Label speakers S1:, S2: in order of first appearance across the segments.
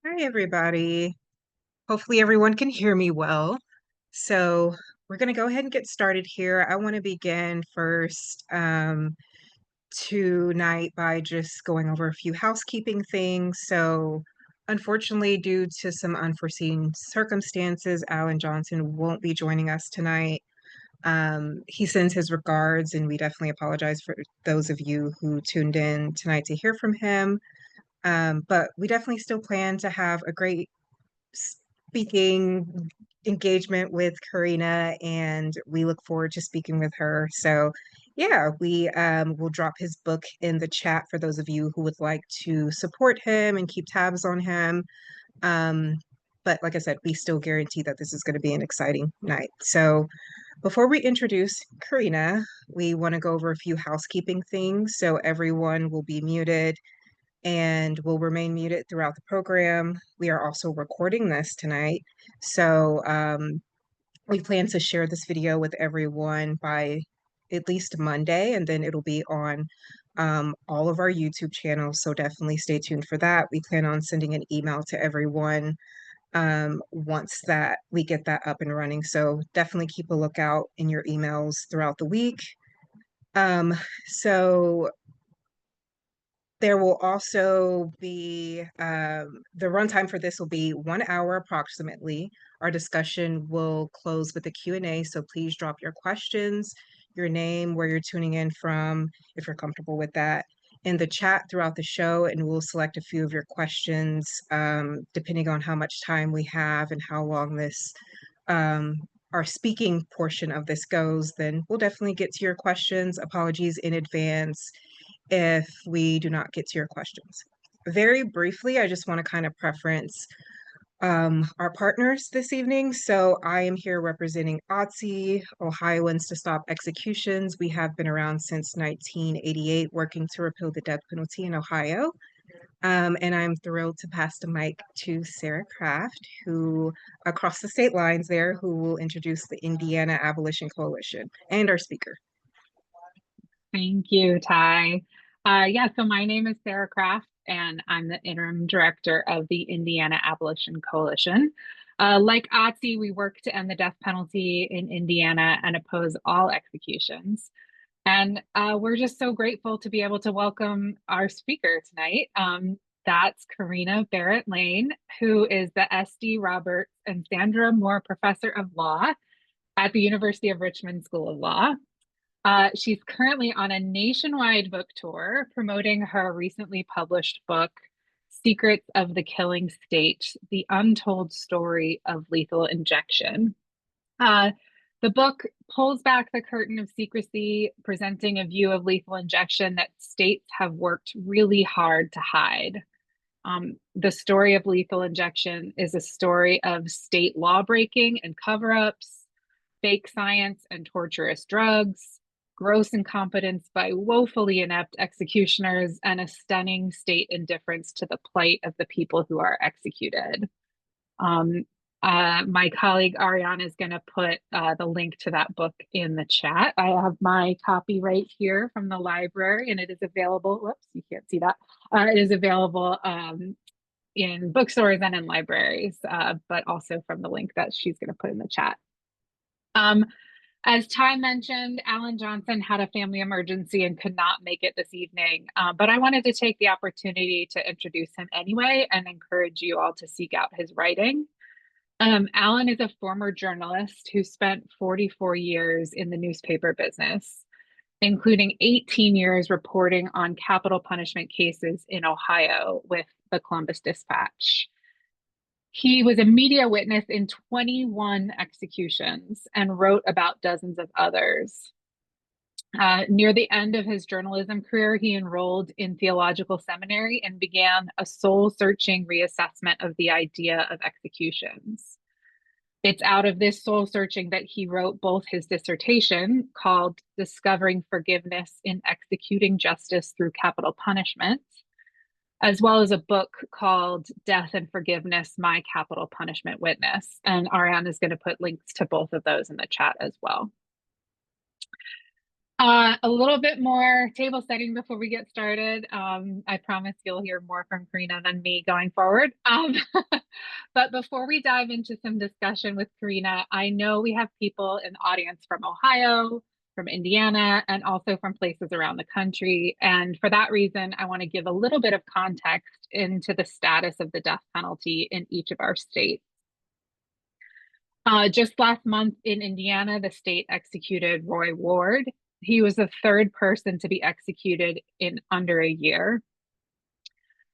S1: Hi, everybody. Hopefully, everyone can hear me well. So, we're going to go ahead and get started here. I want to begin first tonight by just going over a few housekeeping things. So, unfortunately, due to some unforeseen circumstances, Alan Johnson won't be joining us tonight. He sends his regards, and we definitely apologize for those of you who tuned in tonight to hear from him. But we definitely still plan to have a great speaking engagement with Corinna, and we look forward to speaking with her. So, yeah, we will drop his book in the chat for those of you who would like to support him and keep tabs on him. Um, but like I said, we still guarantee that this is going to be an exciting night. So, before we introduce Karina, we want to go over a few housekeeping things. So, everyone will be muted and will remain muted throughout the program. We are also recording this tonight. So we plan to share this video with everyone by at least Monday, and then it'll be on all of our YouTube channels. So definitely stay tuned for that. We plan on sending an email to everyone once that we get that up and running. So definitely keep a lookout in your emails throughout the week. Um, so there will also be the runtime for this will be 1 hour approximately. Our discussion will close with a Q&A, so please drop your questions, your name, where you're tuning in from, if you're comfortable with that, in the chat throughout the show, and we'll select a few of your questions depending on how much time we have and how long this um, our speaking portion of this goes. Then we'll definitely get to your questions. Apologies in advance if we do not get to your questions. Very briefly, I just want to kind of preference our partners this evening. So I am here representing OTSI, Ohioans to Stop Executions. We have been around since 1988, working to repeal the death penalty in Ohio. And I'm thrilled to pass the mic to Sarah Kraft, who across the state lines there, who will introduce the Indiana Abolition Coalition and our speaker.
S2: Thank you, Ty. So my name is Sarah Kraft, and I'm the interim director of the Indiana Abolition Coalition. Like OTSI, we work to end the death penalty in Indiana and oppose all executions. And we're just so grateful to be able to welcome our speaker tonight. That's Corinna Barrett Lain, who is the S.D. Roberts and Sandra Moore Professor of Law at the University of Richmond School of Law. She's currently on a nationwide book tour promoting her recently published book, Secrets of the Killing State, The Untold Story of Lethal Injection. Uh, the book pulls back the curtain of secrecy, presenting a view of lethal injection that states have worked really hard to hide. The story of lethal injection is a story of state law breaking and cover ups, fake science and torturous drugs, gross incompetence by woefully inept executioners, and a stunning state indifference to the plight of the people who are executed. Um, my colleague Ariana is going to put the link to that book in the chat. I have my copy right here from the library, and it is available. Whoops, you can't see that. It is available in bookstores and in libraries, but also from the link that she's going to put in the chat. As Ty mentioned, Alan Johnson had a family emergency and could not make it this evening, but I wanted to take the opportunity to introduce him anyway and encourage you all to seek out his writing. Alan is a former journalist who spent 44 years in the newspaper business, including 18 years reporting on capital punishment cases in Ohio with the Columbus Dispatch. He was a media witness in 21 executions and wrote about dozens of others. Near the end of his journalism career, he enrolled in theological seminary and began a soul-searching reassessment of the idea of executions. It's out of this soul-searching that he wrote both his dissertation called Discovering Forgiveness in Executing Justice Through Capital Punishment, as well as a book called Death and Forgiveness, My Capital Punishment Witness. And Ariane is going to put links to both of those in the chat as well. A little bit more table setting before we get started. I promise you'll hear more from Corinna than me going forward. But before we dive into some discussion with Corinna, I know we have people in the audience from Ohio, from Indiana, and also from places around the country. And for that reason, I want to give a little bit of context into the status of the death penalty in each of our states. Just last month in Indiana, the state executed Roy Ward. He was the third person to be executed in under a year.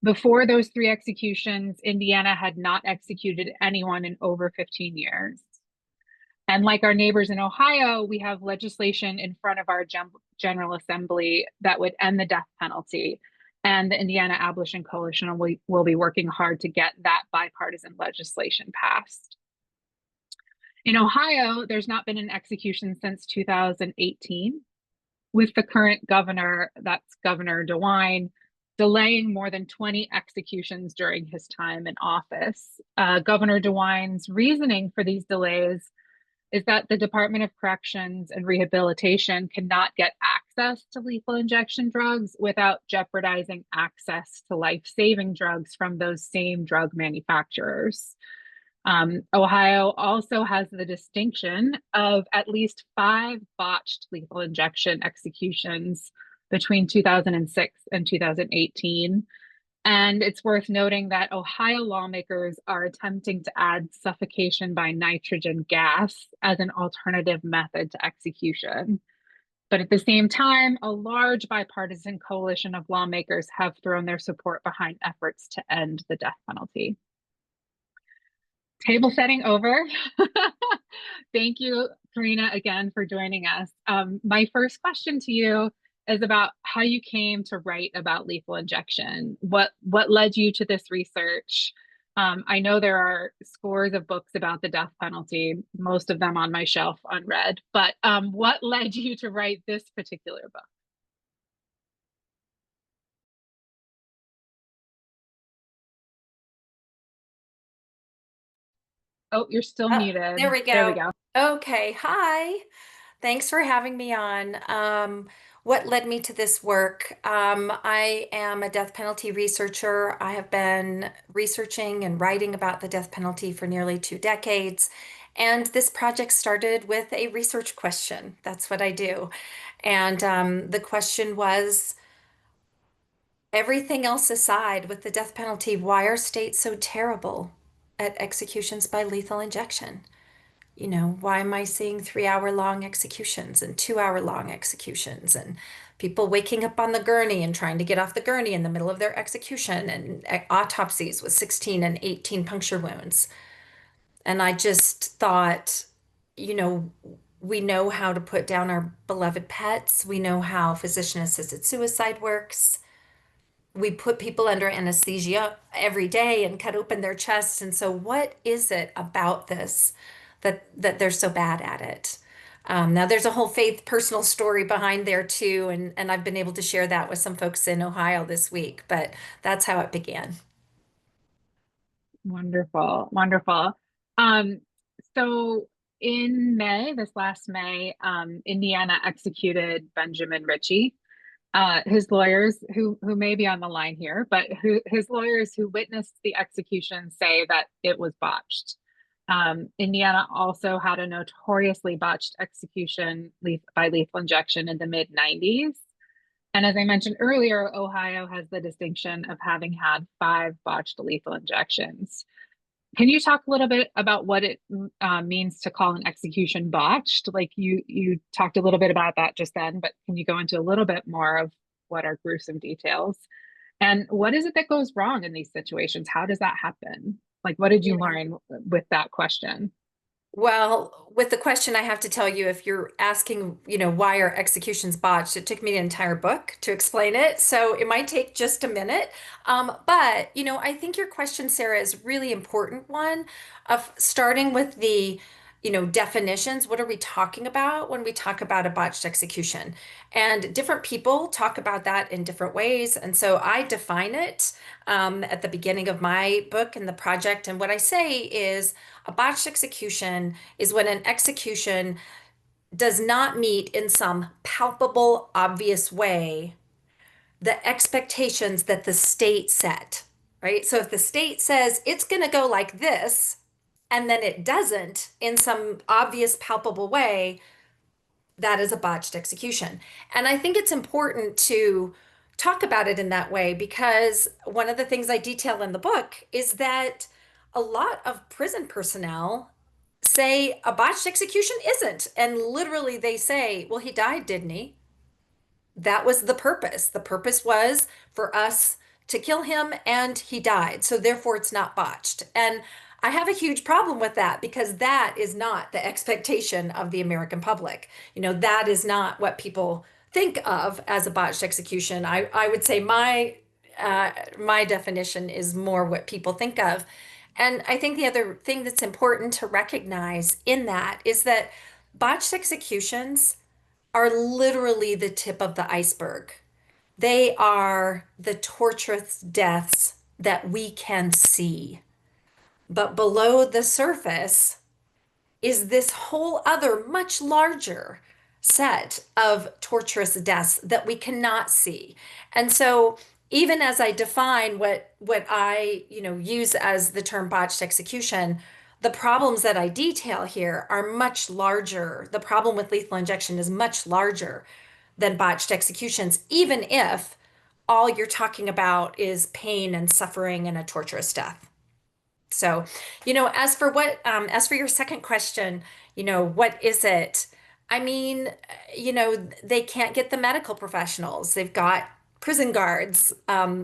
S2: Before those three executions, Indiana had not executed anyone in over 15 years. And like our neighbors in Ohio, we have legislation in front of our General Assembly that would end the death penalty. And the Indiana Abolition Coalition will be working hard to get that bipartisan legislation passed. In Ohio, there's not been an execution since 2018, with the current governor, that's Governor DeWine, delaying more than 20 executions during his time in office. Governor DeWine's reasoning for these delays is that the Department of Corrections and Rehabilitation cannot get access to lethal injection drugs without jeopardizing access to life-saving drugs from those same drug manufacturers. Ohio also has the distinction of at least 5 botched lethal injection executions between 2006 and 2018. And it's worth noting that Ohio lawmakers are attempting to add suffocation by nitrogen gas as an alternative method to execution. But at the same time, a large bipartisan coalition of lawmakers have thrown their support behind efforts to end the death penalty. Table setting over. Thank you, Corinna, again for joining us. My first question to you is about how you came to write about lethal injection. What led you to this research? I know there are scores of books about the death penalty, most of them on my shelf unread, but what led you to write this particular book? Oh, you're still
S3: Oh, there
S2: muted.
S3: we
S2: There we
S3: go.
S2: go.
S3: Okay, hi. Thanks for having me on. What led me to this work? I am a death penalty researcher. I have been researching and writing about the death penalty for nearly 2 decades. And this project started with a research question. That's what I do. And the question was, everything else aside, with the death penalty, why are states so terrible at executions by lethal injection? Why am I seeing 3 hour long executions and 2 hour long executions and people waking up on the gurney and trying to get off the gurney in the middle of their execution and autopsies with 16 and 18 puncture wounds? And I just thought, you know, we know how to put down our beloved pets. We know how physician assisted suicide works. We put people under anesthesia every day and cut open their chests. And so what is it about this that they're so bad at it? Now there's a whole faith personal story behind there too, and I've been able to share that with some folks in Ohio this week, but that's how it began.
S2: Wonderful, wonderful. Um, so in May, this last May, Indiana executed Benjamin Ritchie. His lawyers, who may be on the line here, but his lawyers who witnessed the execution say that it was botched. Indiana also had a notoriously botched execution by lethal injection in the mid 90s. And as I mentioned earlier, Ohio has the distinction of having had 5 botched lethal injections. Can you talk a little bit about what it means to call an execution botched? Like you talked a little bit about that just then, but can you go into a little bit more of what are gruesome details? And what is it that goes wrong in these situations? How does that happen? Like, what did you
S3: Yeah.
S2: learn with that question?
S3: Well, with the question, I have to tell you, if you're asking, why are executions botched, it took me an entire book to explain it. So it might take just a minute. But, I think your question, Sarah, is really important one of starting with the, definitions. What are we talking about when we talk about a botched execution? And different people talk about that in different ways. And so I define it at the beginning of my book and the project. And what I say is, a botched execution is when an execution does not meet in some palpable, obvious way the expectations that the state set, right? So if the state says it's going to go like this, and then it doesn't in some obvious, palpable way, that is a botched execution. And I think it's important to talk about it in that way because one of the things I detail in the book is that a lot of prison personnel say a botched execution isn't. And literally they say, well, he died, didn't he? That was the purpose. The purpose was for us to kill him and he died. So therefore it's not botched. And I have a huge problem with that because that is not the expectation of the American public. That is not what people think of as a botched execution. I would say my definition is more what people think of. And I think the other thing that's important to recognize in that is that botched executions are literally the tip of the iceberg. They are the torturous deaths that we can see. But below the surface is this whole other, much larger set of torturous deaths that we cannot see. And so even as I define what I, use as the term botched execution, the problems that I detail here are much larger. The problem with lethal injection is much larger than botched executions, even if all you're talking about is pain and suffering and a torturous death. So, as for your second question, what is it? I mean, they can't get the medical professionals. They've got prison guards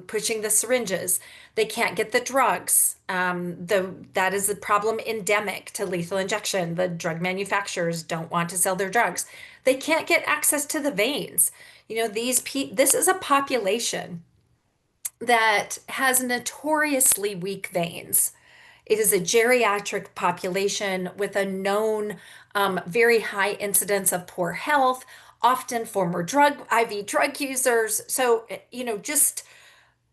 S3: pushing the syringes. They can't get the drugs. That is a problem endemic to lethal injection. The drug manufacturers don't want to sell their drugs. They can't get access to the veins. This is a population that has notoriously weak veins. It is a geriatric population with a known very high incidence of poor health, often former IV drug users. So, just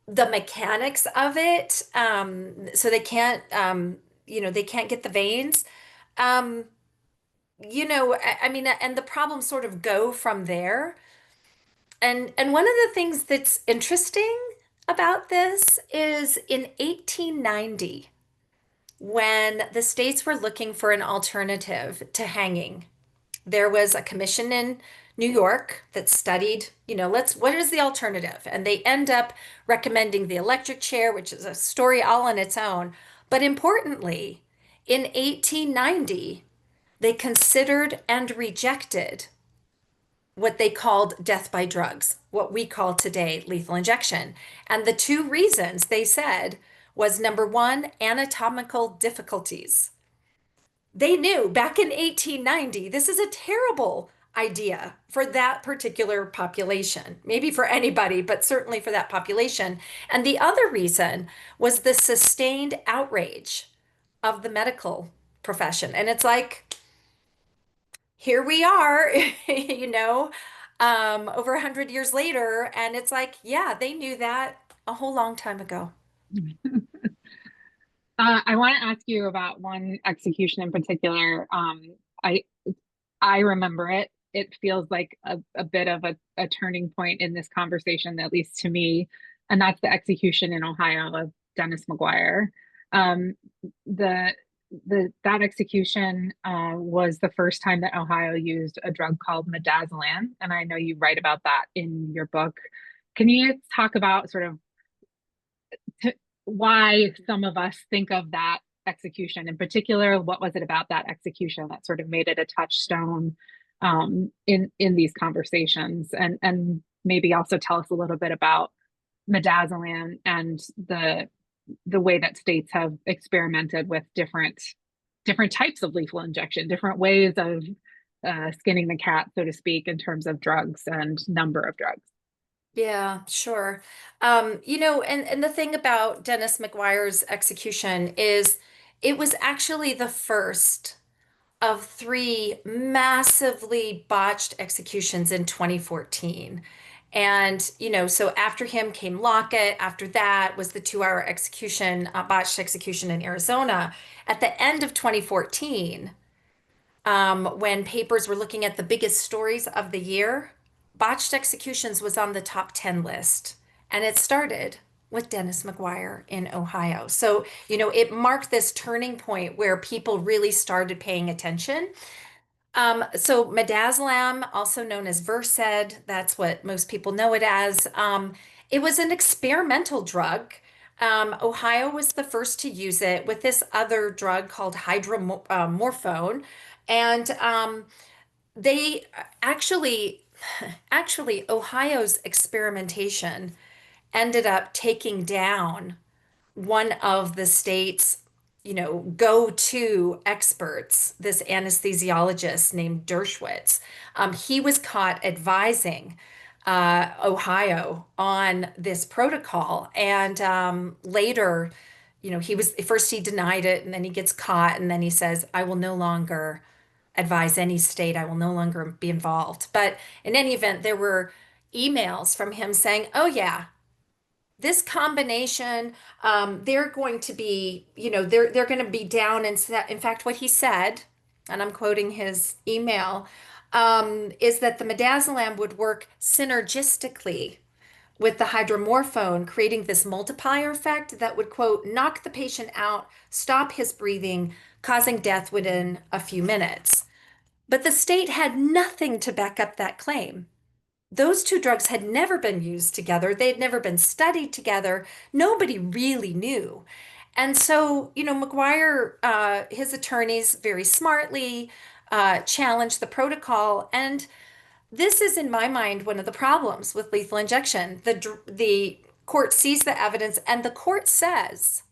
S3: the mechanics of it. So they can't get the veins. Um, I mean, and the problems sort of go from there. And one of the things that's interesting about this is in 1890, when the states were looking for an alternative to hanging, there was a commission in New York that studied, what is the alternative? And they end up recommending the electric chair, which is a story all on its own. But importantly, in 1890, they considered and rejected what they called death by drugs, what we call today lethal injection. And the two reasons they said was number one, anatomical difficulties. They knew back in 1890, this is a terrible idea for that particular population, maybe for anybody, but certainly for that population. And the other reason was the sustained outrage of the medical profession. And it's like, here we are, over 100 years later. And it's like, yeah, they knew that a whole long time ago.
S2: I want to ask you about one execution in particular. I I remember it. It feels like a bit of a turning point in this conversation, at least to me, and that's the execution in Ohio of Dennis McGuire. Um, the that execution was the first time that Ohio used a drug called midazolam, and I know you write about that in your book. Can you talk about sort of why some of us think of that execution in particular? What was it about that execution that sort of made it a touchstone in these conversations? And maybe also tell us a little bit about midazolam and the way that states have experimented with different types of lethal injection, different ways of skinning the cat, so to speak, in terms of drugs and number of drugs.
S3: Yeah, sure. And the thing about Dennis McGuire's execution is it was actually the first of three massively botched executions in 2014. And, so after him came Lockett. After that was the 2-hour execution, botched execution in Arizona. At the end of 2014, when papers were looking at the biggest stories of the year, botched executions was on the top 10 list. And it started with Dennis McGuire in Ohio. So, it marked this turning point where people really started paying attention. So midazolam, also known as Versed, that's what most people know it as. It was an experimental drug. Ohio was the first to use it with this other drug called hydromorphone, and they actually, actually, Ohio's experimentation ended up taking down one of the state's, go-to experts, this anesthesiologist named Dershowitz. He was caught advising Ohio on this protocol, and later, he denied it, and then he gets caught, and then he says, "I will no longer advise any state. I will no longer be involved." But in any event, there were emails from him saying, "Oh yeah, this combination, they're going to be, they're going to be down." And in fact, what he said, and I'm quoting his email, is that the midazolam would work synergistically with the hydromorphone, creating this multiplier effect that would, quote, knock the patient out, stop his breathing, causing death within a few minutes. But the state had nothing to back up that claim. Those two drugs had never been used together. They had never been studied together. Nobody really knew. And so, McGuire, his attorneys very smartly challenged the protocol. And this is, in my mind, one of the problems with lethal injection. The court sees the evidence, and the court says,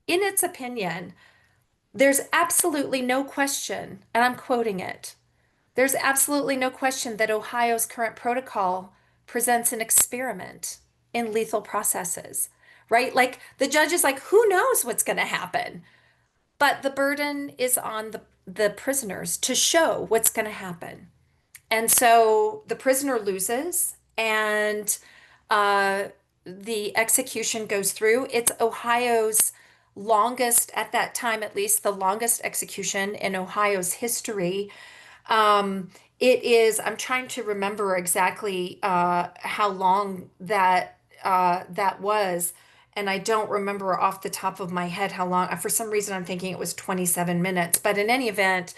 S3: in its opinion, there's absolutely no question, and I'm quoting it, there's absolutely no question that Ohio's current protocol presents an experiment in lethal processes, right? Like the judge is like, who knows what's going to happen? But the burden is on the prisoners to show what's going to happen. And so the prisoner loses, and uh, the execution goes through. It's Ohio's longest, at that time at least, the longest execution in Ohio's history. Um, it is, I'm trying to remember exactly how long that was. And I don't remember off the top of my head how long. For some reason, I'm thinking it was 27 minutes. But in any event,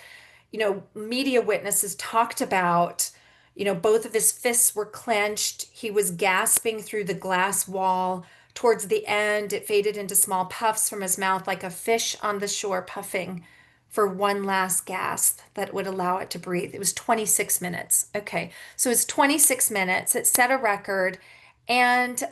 S3: media witnesses talked about, both of his fists were clenched. He was gasping through the glass wall. Towards the end, it faded into small puffs from his mouth like a fish on the shore puffing for one last gasp that would allow it to breathe. It was 26 minutes. Okay, so it's 26 minutes. It set a record. And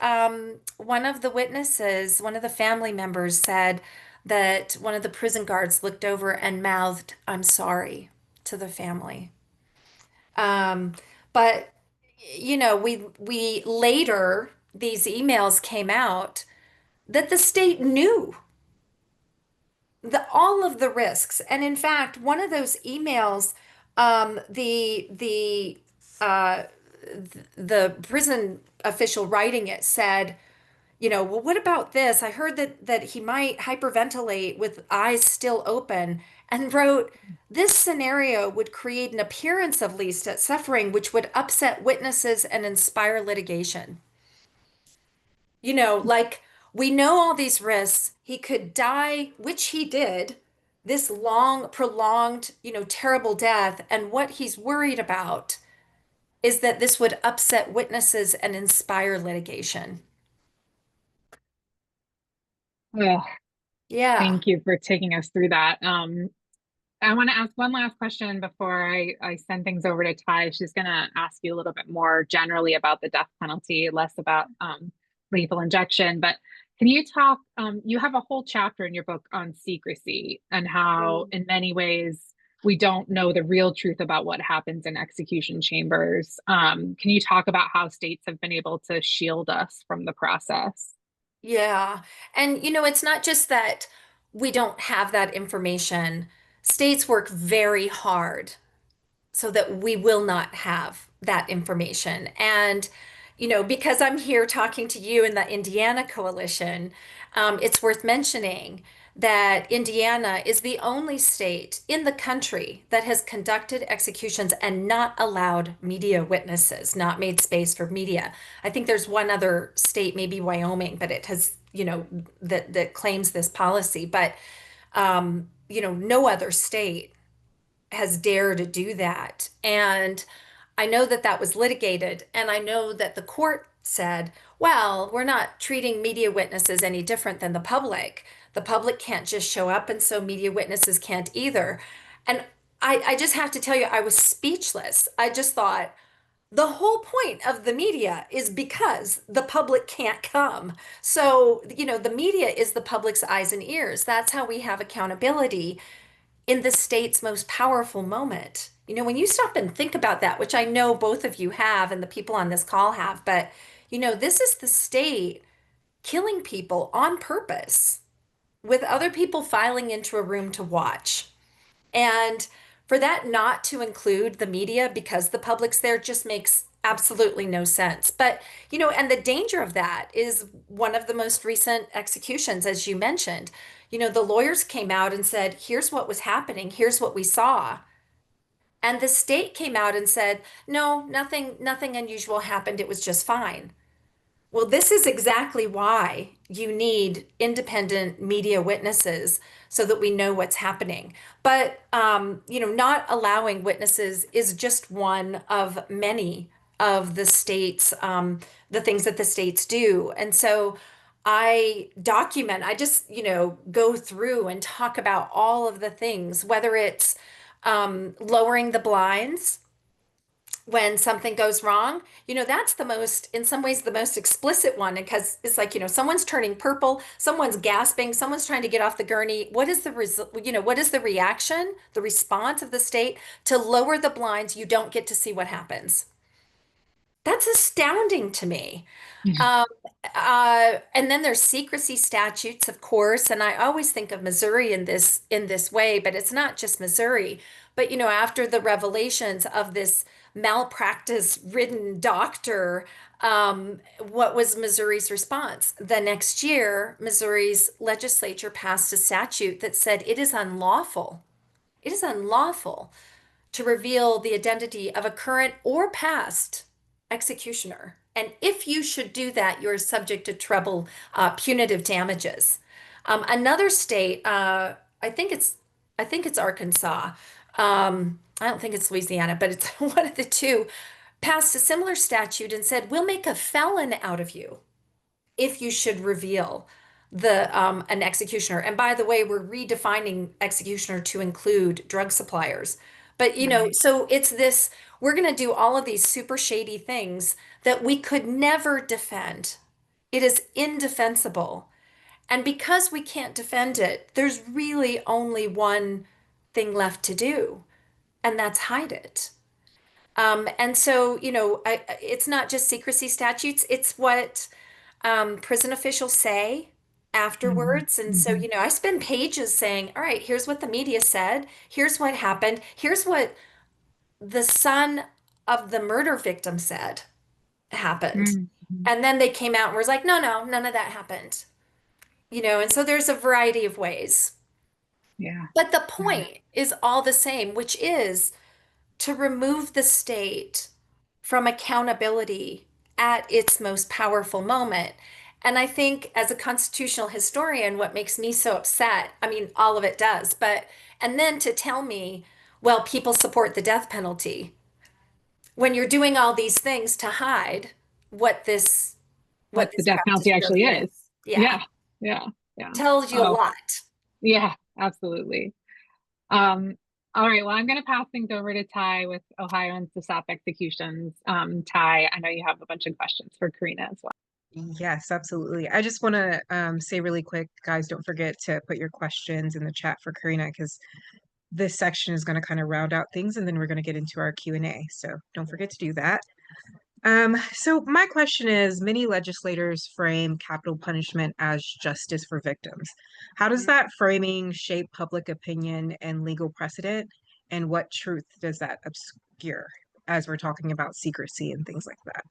S3: one of the witnesses, one of the family members said that one of the prison guards looked over and mouthed, "I'm sorry," to the family. Um, but we later, these emails came out that the state knew all of the risks. And in fact, one of those emails, uh, the prison official writing it said, "Well, what about this? I heard that he might hyperventilate with eyes still open," and wrote, "This scenario would create an appearance of least at suffering, which would upset witnesses and inspire litigation." Like, we know all these risks. He could die, which he did, this long, prolonged, terrible death. And what he's worried about is that this would upset witnesses and inspire litigation.
S2: Oh,
S3: Yeah.
S2: thank you for taking us through that. I want to ask one last question before I send things over to Ty. She's going to ask you a little bit more generally about the death penalty, less about lethal injection. But can you talk? You have a whole chapter in your book on secrecy and how, in many ways, we don't know the real truth about what happens in execution chambers. Can you talk about how states have been able to shield us from the process?
S3: Yeah. And, it's not just that we don't have that information. States work very hard so that we will not have that information. And, because I'm here talking to you in the Indiana coalition, it's worth mentioning that Indiana is the only state in the country that has conducted executions and not allowed media witnesses, not made space for media. I think there's one other state, maybe Wyoming, but it has, that claims this policy. But no other state has dared to do that. And I know that that was litigated, and I know that the court said, well, we're not treating media witnesses any different than the public. The public can't just show up, and so media witnesses can't either. And I just have to tell you, I was speechless. I just thought, the whole point of the media is because the public can't come. So, the media is the public's eyes and ears. That's how we have accountability in the state's most powerful moment. When you stop and think about that, which I know both of you have and the people on this call have, but this is the state killing people on purpose with other people filing into a room to watch. And for that not to include the media because the public's there just makes absolutely no sense. But, and the danger of that is one of the most recent executions, as you mentioned. The lawyers came out and said, here's what was happening, here's what we saw. And the state came out and said, no, nothing unusual happened. It was just fine. Well, this is exactly why you need independent media witnesses so that we know what's happening. But not allowing witnesses is just one of many of the states, the things that the states do. And so I just, go through and talk about all of the things, whether it's lowering the blinds when something goes wrong. That's the most, in some ways, the most explicit one, because it's like, someone's turning purple, someone's gasping, someone's trying to get off the gurney. What is the what is the reaction, the response of the state to lower the blinds? You don't get to see what happens. That's astounding to me. Um, and then there's secrecy statutes, of course, and I always think of Missouri in this way, but it's not just Missouri. But after the revelations of this malpractice-ridden doctor, what was Missouri's response? The next year, Missouri's legislature passed a statute that said it is unlawful. It is unlawful to reveal the identity of a current or past executioner. And if you should do that, you're subject to treble punitive damages. Another state, I think it's Arkansas. I don't think it's Louisiana, but it's one of the two, passed a similar statute and said, we'll make a felon out of you if you should reveal an executioner. And by the way, we're redefining executioner to include drug suppliers. But
S2: Right.
S3: so it's this, we're going to do all of these super shady things that we could never defend. It is indefensible. And because we can't defend it, there's really only one thing left to do, and that's hide it. And so, it's not just secrecy statutes, it's what prison officials say
S2: Mhm.
S3: afterwards. And so,
S2: Mhm.
S3: I spend pages saying, all right, here's what the media said, here's what happened, here's what the son of the murder victim said happened.
S2: Mhm.
S3: And then they came out and was like, no, no, none of that happened. And so there's a variety of ways.
S2: Yeah.
S3: But the
S2: Yeah.
S3: point is all the same, which is to remove the state from accountability at its most powerful moment. And I think as a constitutional historian, what makes me so upset, I mean, all of it does, but, and then to tell me, well, people support the death penalty when you're doing all these things to hide what this what
S2: What the
S3: this
S2: death
S3: practice
S2: penalty actually
S3: really
S2: is.
S3: is. Yeah,
S2: Yeah. Yeah. Yeah.
S3: tells you a
S2: Oh,
S3: lot.
S2: yeah, absolutely. Um, all right. Well, I'm going to pass things over to Ty with Ohioans to stop executions. Ty, I know you have a bunch of questions for Corinna as well.
S1: Yes, absolutely. I just want to say really quick, guys, don't forget to put your questions in the chat for Karina because this section is going to kind of round out things and then we're going to get into our Q&A. So don't forget to do that. So my question is, many legislators frame capital punishment as justice for victims. How does that framing shape public opinion and legal precedent? And what truth does that obscure as we're talking about secrecy and things like that?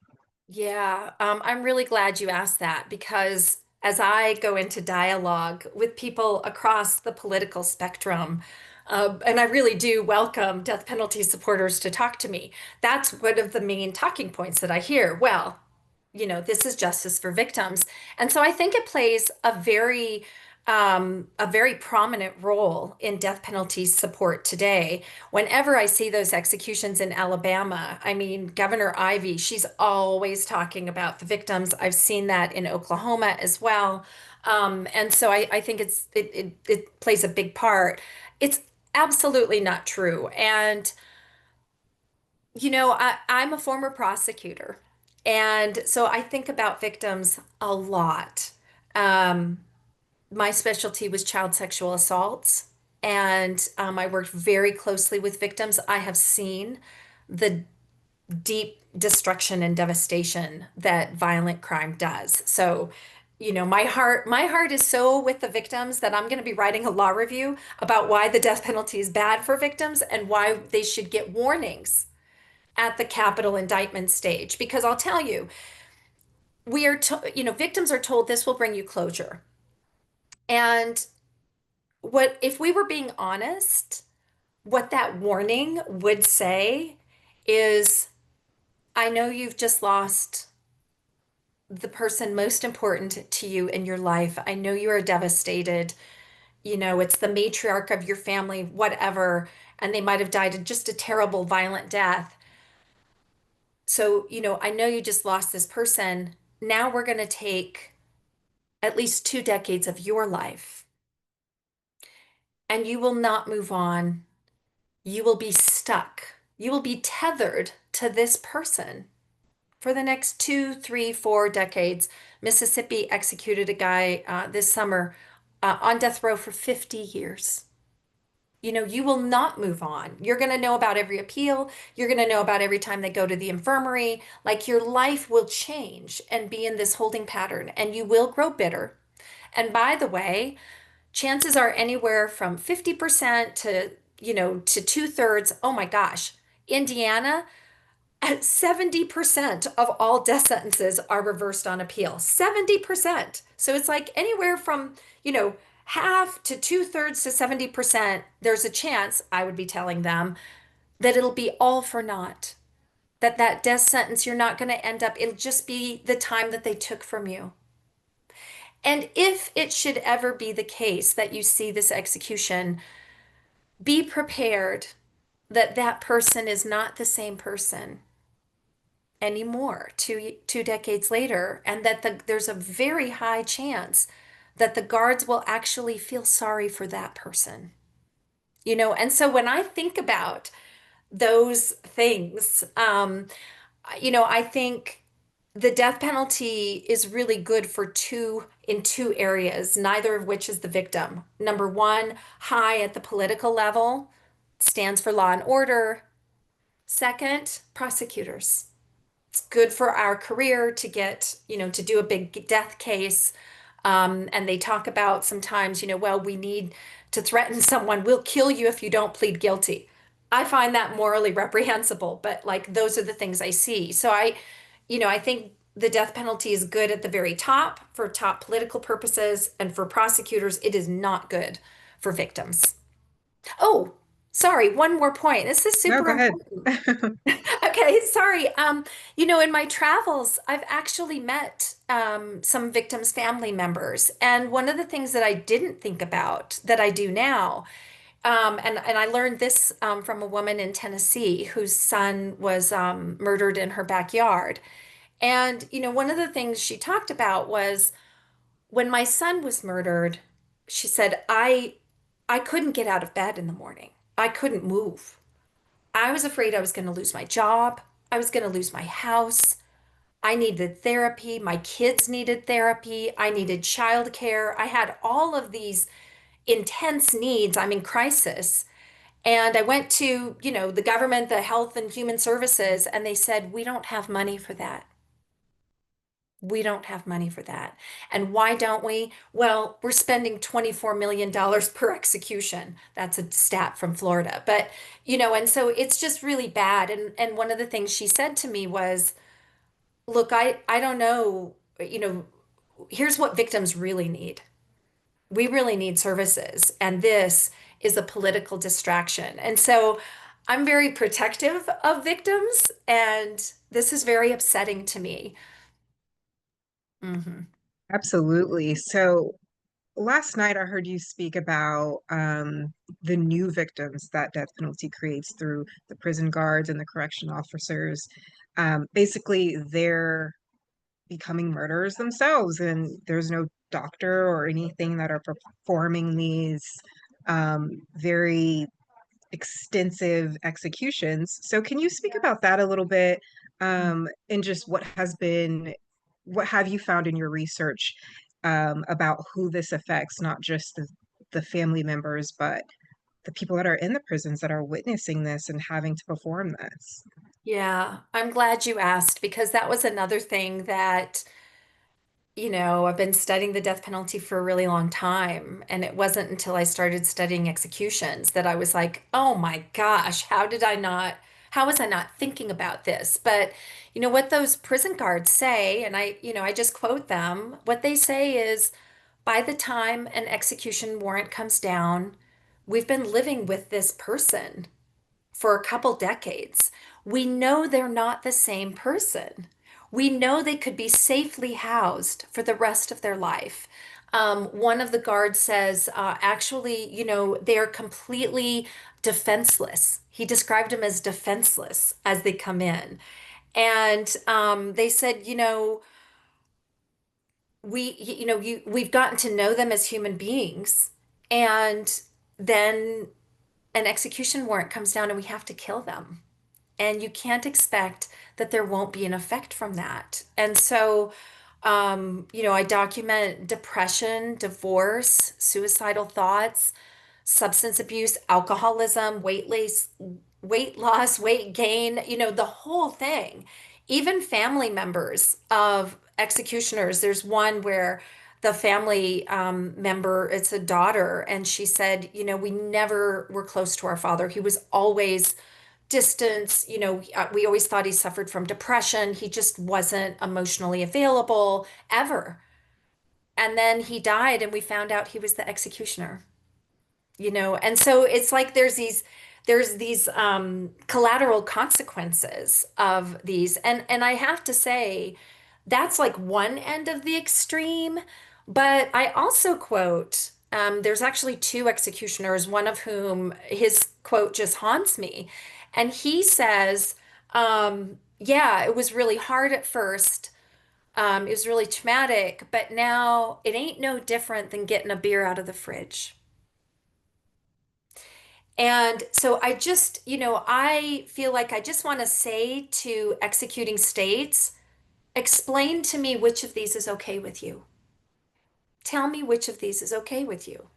S3: Yeah, I'm really glad you asked that because as I go into dialogue with people across the political spectrum, and I really do welcome death penalty supporters to talk to me, that's one of the main talking points that I hear. Well, this is justice for victims. And so I think it plays a very prominent role in death penalty support today. Whenever I see those executions in Alabama, I mean, Governor Ivey, she's always talking about the victims. I've seen that in Oklahoma as well. And so I think it plays a big part. It's absolutely not true. And I'm a former prosecutor, and so I think about victims a lot. Um, my specialty was child sexual assaults, and I worked very closely with victims. I have seen the deep destruction and devastation that violent crime does. So, my heart is so with the victims that I'm going to be writing a law review about why the death penalty is bad for victims and why they should get warnings at the capital indictment stage, because I'll tell you, victims are told this will bring you closure. And what if we were being honest, what that warning would say is, I know you've just lost the person most important to you in your life. I know you are devastated. It's the matriarch of your family, whatever, and they might have died of just a terrible, violent death. So, I know you just lost this person. Now we're going to take at least 2 decades of your life, and you will not move on. You will be stuck. You will be tethered to this person for the next 2, 3, 4 decades. Mississippi executed a guy this summer on death row for 50 years. You will not move on. You're going to know about every appeal. You're going to know about every time they go to the infirmary. Like your life will change and be in this holding pattern, and you will grow bitter. And by the way, chances are anywhere from 50% to 2/3. Oh my gosh. Indiana, at 70% of all death sentences are reversed on appeal. 70%. So it's like anywhere from, half to 2/3 to 70%, there's a chance, I would be telling them, that it'll be all for naught. That death sentence, you're not going to end up, it'll just be the time that they took from you. And if it should ever be the case that you see this execution, be prepared that that person is not the same person anymore 2 decades later, and that there's a very high chance that the guards will actually feel sorry for that person. And so when I think about those things, I think the death penalty is really good in two areas, neither of which is the victim. Number one, high at the political level, stands for law and order. Second, prosecutors. It's good for our career to get, to do a big death case. And they talk about sometimes, well, we need to threaten someone, we'll kill you if you don't plead guilty. I find that morally reprehensible, but like those are the things I see. So I think the death penalty is good at the very top for top political purposes, and for prosecutors, it is not good for victims. Oh, sorry, one more point. This is
S1: No,
S3: super
S1: go ahead.
S3: important. Okay, sorry. In my travels, I've actually met some victims' family members. And one of the things that I didn't think about that I do now, and I learned this from a woman in Tennessee whose son was murdered in her backyard. And, one of the things she talked about was when my son was murdered, she said, I couldn't get out of bed in the morning. I couldn't move. I was afraid I was going to lose my job. I was going to lose my house. I needed therapy. My kids needed therapy. I needed childcare. I had all of these intense needs. I'm in crisis. And I went to, the government, the Health and Human Services, and they said, we don't have money for that. We don't have money for that. And why don't we? Well, we're spending $24 million per execution. That's a stat from Florida. But, and so it's just really bad. And one of the things she said to me was, look, I don't know, here's what victims really need. We really need services, and this is a political distraction. And so I'm very protective of victims, and this is very upsetting to me. Hmm.
S1: Absolutely. So last night I heard you speak about the new victims that death penalty creates through the prison guards and the correction officers. Basically, they're becoming murderers themselves, and there's no doctor or anything that are performing these very extensive executions. So can you speak about that a little bit, and just what have you found in your research about who this affects, not just the family members, but the people that are in the prisons that are witnessing this and having to perform this?
S3: Yeah, I'm glad you asked because that was another thing that I've been studying the death penalty for a really long time. And it wasn't until I started studying executions that I was like, oh my gosh, how was I not thinking about this? But what those prison guards say, and I just quote them, what they say is, by the time an execution warrant comes down, we've been living with this person for a couple decades. We know they're not the same person. We know they could be safely housed for the rest of their life. One of the guards says, actually, they're completely defenseless. He described them as defenseless as they come in. And they said, we've gotten to know them as human beings. And then an execution warrant comes down and we have to kill them. And you can't expect that there won't be an effect from that. And so, I document depression, divorce, suicidal thoughts, substance abuse, alcoholism, weight loss, weight gain, the whole thing. Even family members of executioners. There's one where the family member, it's a daughter, and she said, we never were close to our father. He was always distance. We always thought he suffered from depression. He just wasn't emotionally available ever. And then he died, and we found out he was the executioner. And so it's like there's these collateral consequences of these. And I have to say, that's like one end of the extreme. But I also quote, there's actually two executioners, one of whom his quote just haunts me. And he says, yeah, it was really hard at first. It was really traumatic, but now it ain't no different than getting a beer out of the fridge. And so I feel like I just want to say to executing states, explain to me which of these is okay with you. Tell me which of these is okay with you.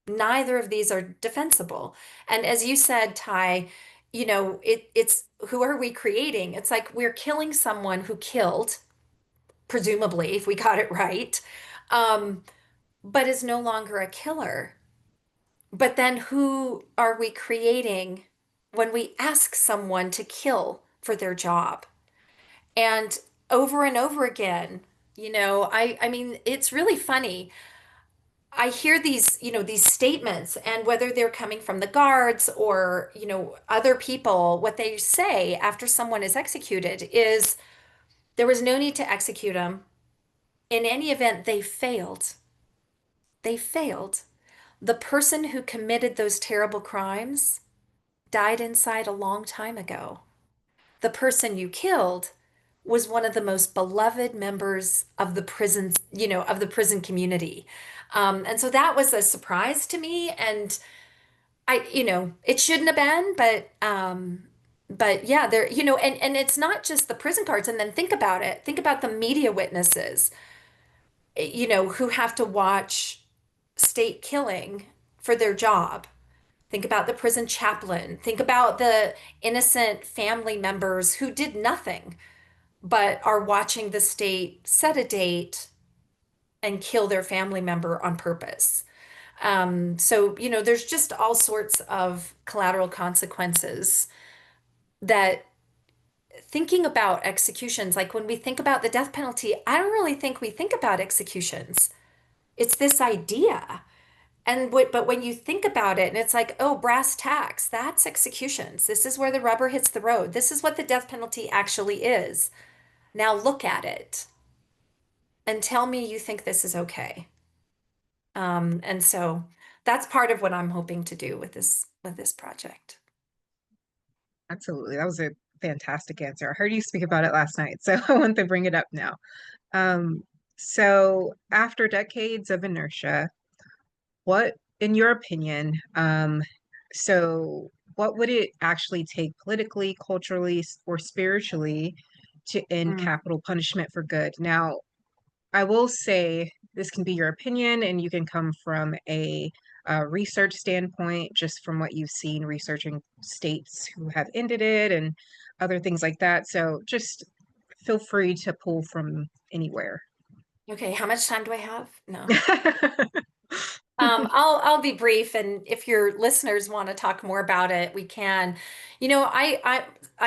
S3: Neither of these are defensible. And as you said, Ty, it's who are we creating? It's like we're killing someone who killed, presumably, if we got it right, um, but is no longer a killer. But then who are we creating when we ask someone to kill for their job? And over again, I mean, it's really funny. I hear these statements, and whether they're coming from the guards or, other people, what they say after someone is executed is there was no need to execute them. In any event, they failed. They failed. The person who committed those terrible crimes died inside a long time ago. The person you killed was one of the most beloved members of the prisons, of the prison community. And so that was a surprise to me. And it shouldn't have been, but yeah, and it's not just the prison guards. And then think about it. Think about the media witnesses, who have to watch state killing for their job. Think about the prison chaplain. Think about the innocent family members who did nothing but are watching the state set a date and kill their family member on purpose. So, there's just all sorts of collateral consequences that thinking about executions, like when we think about the death penalty, I don't really think we think about executions. It's this idea. But when you think about it, and it's like, oh, brass tacks, that's executions. This is where the rubber hits the road. This is what the death penalty actually is. Now look at it and tell me you think this is okay. And so that's part of what I'm hoping to do with this project.
S1: Absolutely. That was a fantastic answer. I heard you speak about it last night, so I want to bring it up now. Um, so after decades of inertia, what, in your opinion, what would it actually take politically, culturally, or spiritually to end
S3: Mm.
S1: capital punishment for good? Now, I will say this can be your opinion, and you can come from a research standpoint, just from what you've seen researching states who have ended it and other things like that. So just feel free to pull from anywhere.
S3: Okay, how much time do I have? No. I'll be brief, and if your listeners want to talk more about it, we can. You know, I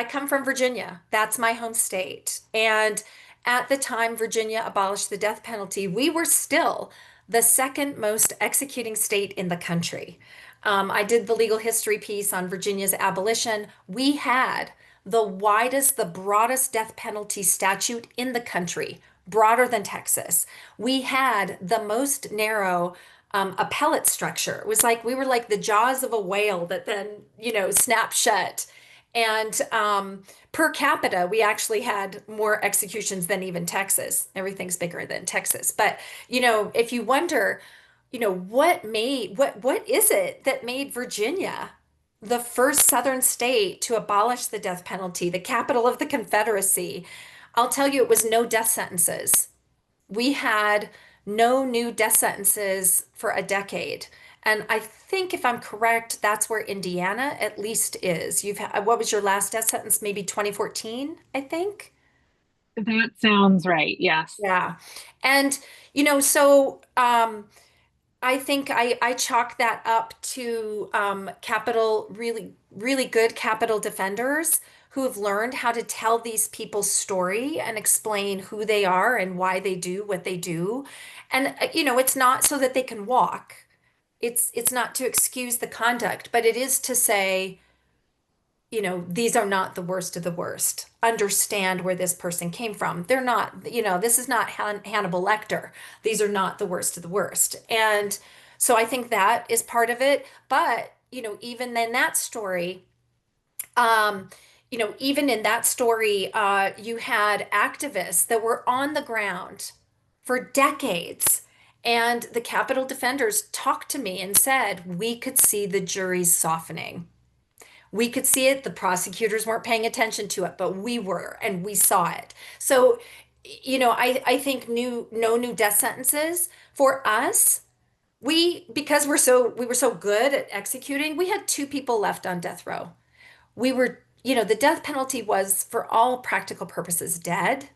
S3: come from Virginia. That's my home state. And at the time Virginia abolished the death penalty, we were still the second most executing state in the country. I did the legal history piece on Virginia's abolition. We had the widest, the broadest death penalty statute in the country, broader than Texas. We had the most narrow appellate structure. It was like we were like the jaws of a whale that then, snapped shut. And per capita, we actually had more executions than even Texas. Everything's bigger than Texas. But, if you wonder, what is it that made Virginia the first Southern state to abolish the death penalty, the capital of the Confederacy? I'll tell you, it was no death sentences. We had no new death sentences for a decade. And I think if I'm correct, that's where Indiana at least is. What was your last death sentence? Maybe 2014, I think.
S2: That sounds right. Yes.
S3: Yeah. And, so I think I chalk that up to capital, really, really good capital defenders who have learned how to tell these people's story and explain who they are and why they do what they do. And it's not so that they can walk. It's not to excuse the conduct, but it is to say, these are not the worst of the worst. Understand where this person came from. They're not, this is not Hannibal Lecter. These are not the worst of the worst. And so I think that is part of it. But, even in that story, um, even in that story, you had activists that were on the ground for decades. And the Capitol defenders talked to me and said, we could see the juries softening. We could see it. The prosecutors weren't paying attention to it, but we were, and we saw it. So, I think no new death sentences for us. Because we were so good at executing, we had two people left on death row. The death penalty was, for all practical purposes, dead.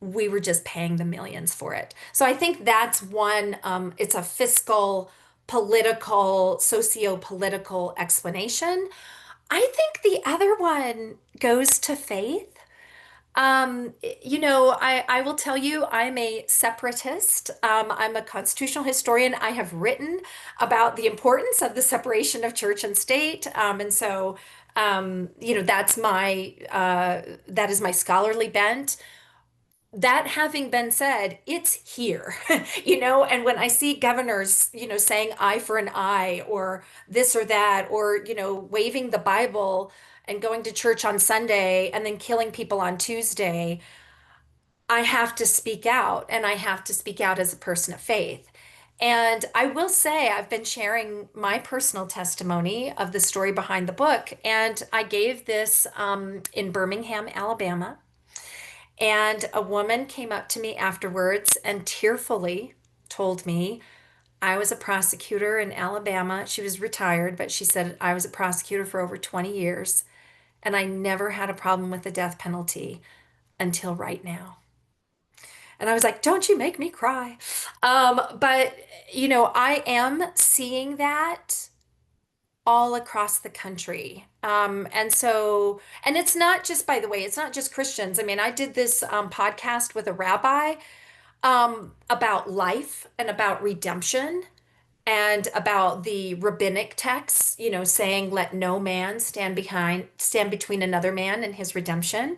S3: We were just paying the millions for it. So I think that's one, it's a fiscal, political, socio-political explanation. I think the other one goes to faith. I will tell you, I'm a separatist. I'm a constitutional historian. I have written about the importance of the separation of church and state. And so, that is my scholarly bent. That having been said, it's here, and when I see governors, saying eye for an eye or this or that, or, waving the Bible and going to church on Sunday and then killing people on Tuesday, I have to speak out, and I have to speak out as a person of faith. And I will say, I've been sharing my personal testimony of the story behind the book, and I gave this in Birmingham, Alabama. And a woman came up to me afterwards and tearfully told me, I was a prosecutor in Alabama. She was retired, but she said, I was a prosecutor for over 20 years, and I never had a problem with the death penalty until right now. And I was like, don't you make me cry. But, I am seeing that all across the country. And it's not just, by the way, it's not just Christians. I mean, I did this podcast with a rabbi about life and about redemption and about the rabbinic texts, saying, let no man stand between another man and his redemption.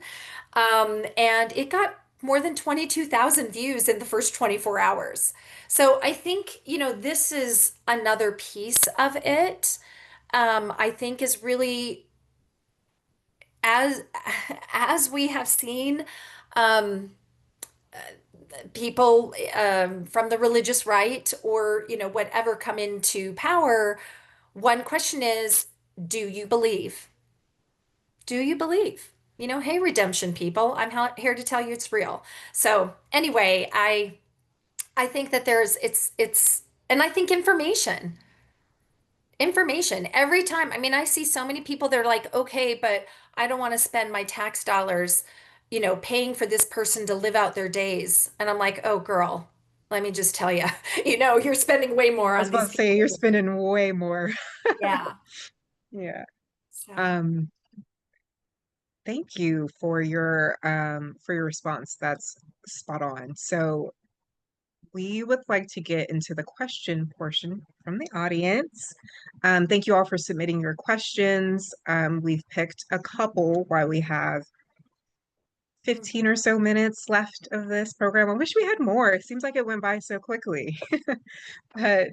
S3: And it got more than 22,000 views in the first 24 hours. So I think, this is another piece of it. I think is really as as we have seen um, people from the religious right or whatever come into power. One question is, do you believe? Do you believe? Hey, redemption people, I'm here to tell you it's real. So anyway, I think that it's and I think information every time. I mean, I see so many people, they're like, okay, but I don't want to spend my tax dollars, paying for this person to live out their days. And I'm like, oh, girl, let me just tell you, you're spending way more
S1: I was
S3: on
S1: about
S3: these
S1: to say you're
S3: people.
S1: spending way more.
S3: Yeah.
S1: Yeah.
S3: So,
S1: Um, Thank you for your response. That's spot on. So we would like to get into the question portion from the audience. Thank you all for submitting your questions. We've picked a couple while we have 15 or so minutes left of this program. I wish we had more. It seems like it went by so quickly. But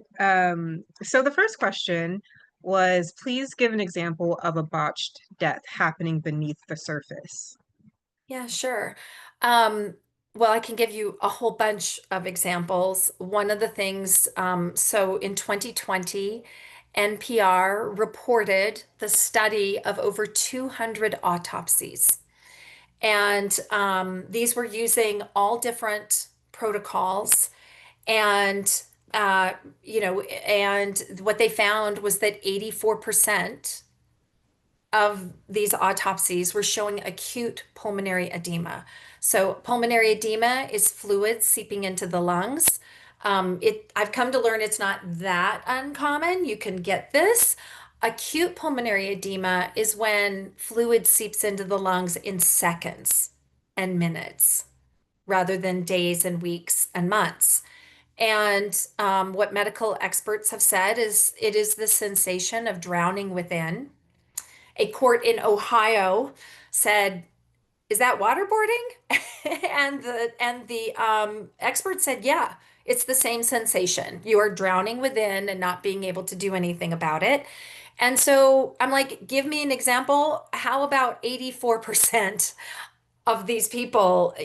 S1: so the first question was, please give an example of a botched death happening beneath the surface.
S3: yeah, sure. Um, well, I can give you a whole bunch of examples. One of the things, so in 2020, NPR reported the study of over 200 autopsies. And these were using all different protocols. And, uh, and what they found was that 84% of these autopsies were showing acute pulmonary edema. So, pulmonary edema is fluid seeping into the lungs. I've come to learn it's not that uncommon. You can get this. Acute pulmonary edema is when fluid seeps into the lungs in seconds and minutes rather than days and weeks and months. And what medical experts have said is it is the sensation of drowning within. A court in Ohio said, "Is that waterboarding?" and the expert said, "Yeah, it's the same sensation. You are drowning within and not being able to do anything about it." And so I'm like, give me an example. How about 84% of these people,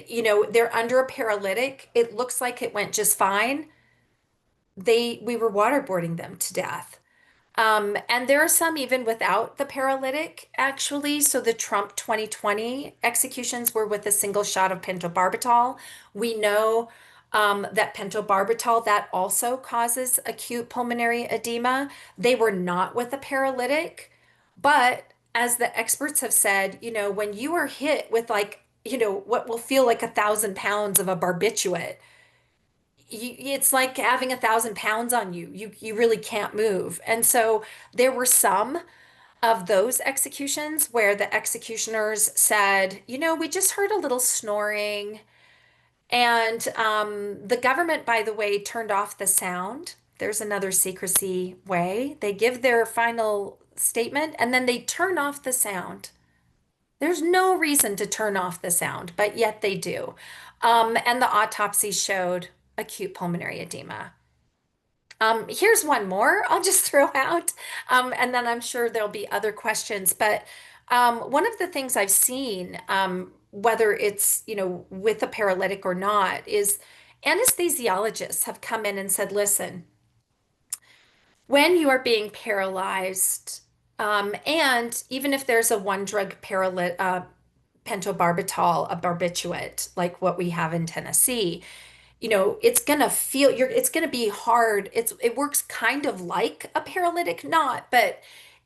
S3: they're under a paralytic. It looks like it went just fine. We were waterboarding them to death. And there are some even without the paralytic, actually. So the Trump 2020 executions were with a single shot of pentobarbital. We know that pentobarbital, that also causes acute pulmonary edema. They were not with a paralytic, but as the experts have said, when you are hit with like, what will feel like 1,000 pounds of a barbiturate, it's like having 1,000 pounds on you. You really can't move. And so there were some of those executions where the executioners said, we just heard a little snoring. And the government, by the way, turned off the sound. There's another secrecy way. They give their final statement and then they turn off the sound. There's no reason to turn off the sound, but yet they do. And the autopsy showed acute pulmonary edema. Here's one more I'll just throw out, and then I'm sure there'll be other questions. But one of the things I've seen, whether it's, with a paralytic or not, is anesthesiologists have come in and said, listen, when you are being paralyzed, and even if there's a one drug pentobarbital, a barbiturate, like what we have in Tennessee, it's gonna be hard. It works kind of like a paralytic knot, but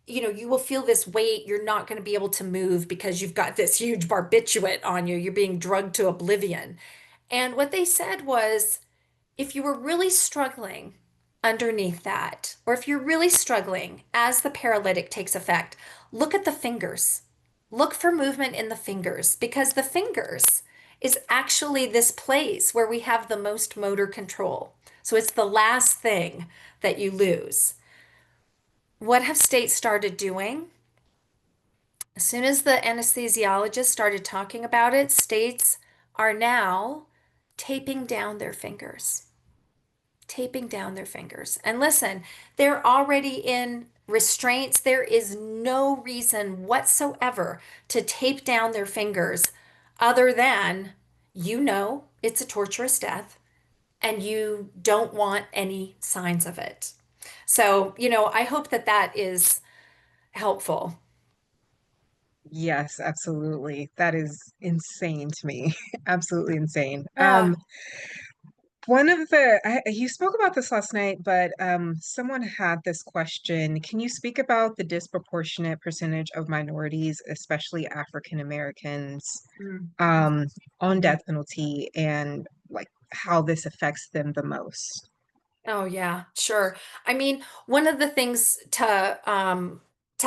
S3: you will feel this weight. You're not going to be able to move because you've got this huge barbiturate on you. You're being drugged to oblivion. And what they said was, if you were really struggling underneath that, or if you're really struggling as the paralytic takes effect, look at the fingers. Look for movement in the fingers because the fingers is actually this place where we have the most motor control. So it's the last thing that you lose. What have states started doing? As soon as the anesthesiologist started talking about it, states are now taping down their fingers. Taping down their fingers. And listen, they're already in restraints. There is no reason whatsoever to tape down their fingers other than it's a torturous death and you don't want any signs of it. So, I hope that that is helpful.
S1: Yes, absolutely. That is insane to me. Absolutely insane.
S3: Yeah.
S1: One of you spoke about this last night, but someone had this question. Can you speak about the disproportionate percentage of minorities, especially African Americans,
S3: Mm.
S1: um, on
S3: Mhm.
S1: death penalty and like how this affects them the most?
S3: Oh yeah, sure. I mean, one of the things to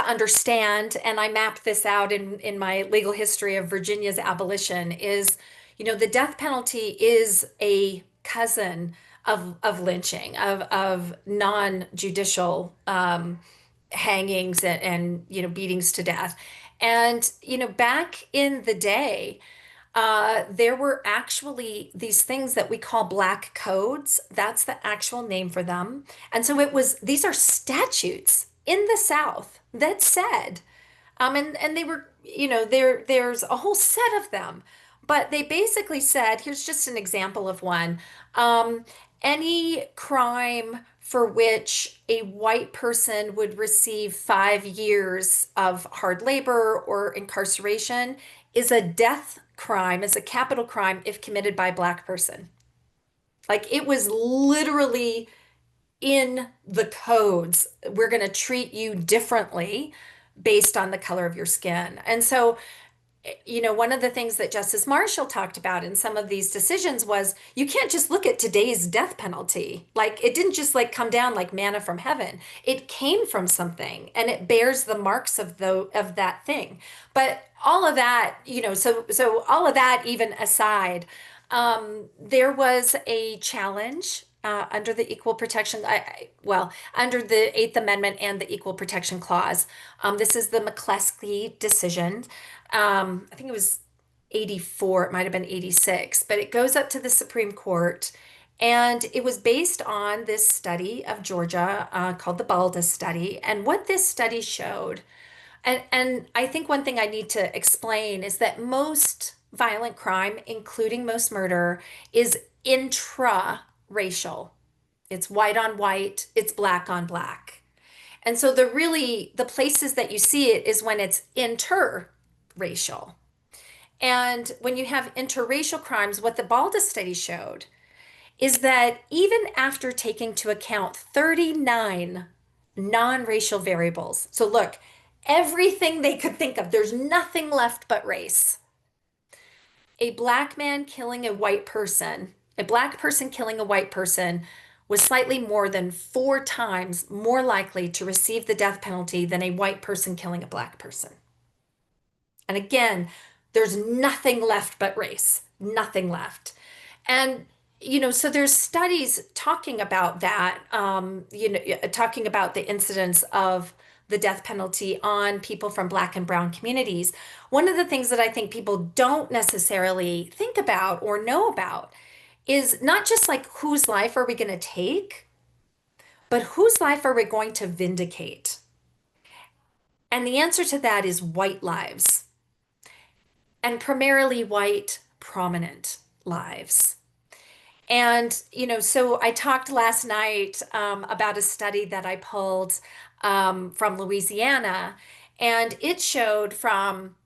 S3: understand, and I mapped this out in my legal history of Virginia's abolition, is, the death penalty is a cousin of lynching, of non-judicial hangings and beatings to death. And back in the day, there were actually these things that we call black codes. That's the actual name for them. And so these are statutes in the South that said, and they were, there's a whole set of them, but they basically said, here's just an example of one. Um, any crime for which a white person would receive 5 years of hard labor or incarceration is a death crime, is a capital crime if committed by a black person. Like it was literally in the codes. We're going to treat you differently based on the color of your skin. And so, one of the things that Justice Marshall talked about in some of these decisions was you can't just look at today's death penalty. Like it didn't just like come down like manna from heaven. It came from something and it bears the marks of that thing. But all of that, so all of that even aside, there was a challenge under the Equal Protection, well, under the Eighth Amendment and the Equal Protection Clause. This is the McCleskey decision. I think it was 84, it might have been 86, but it goes up to the Supreme Court. And it was based on this study of Georgia called the Balda study. And what this study showed, and I think one thing I need to explain is that most violent crime, including most murder, is intra-racial. It's white on white, it's black on black. And so the places that you see it is when it's interracial. And when you have interracial crimes, what the Balda study showed is that even after taking into account 39 non-racial variables, so look, everything they could think of, there's nothing left but race. A black man killing a white person, a black person killing a white person was slightly more than 4 times more likely to receive the death penalty than a white person killing a black person. And again, there's nothing left but race, nothing left. And, so there's studies talking about that, talking about the incidence of the death penalty on people from Black and Brown communities. One of the things that I think people don't necessarily think about or know about is not just like whose life are we going to take, but whose life are we going to vindicate? And the answer to that is white lives, and primarily white prominent lives. And, so I talked last night about a study that I pulled from Louisiana, and it showed from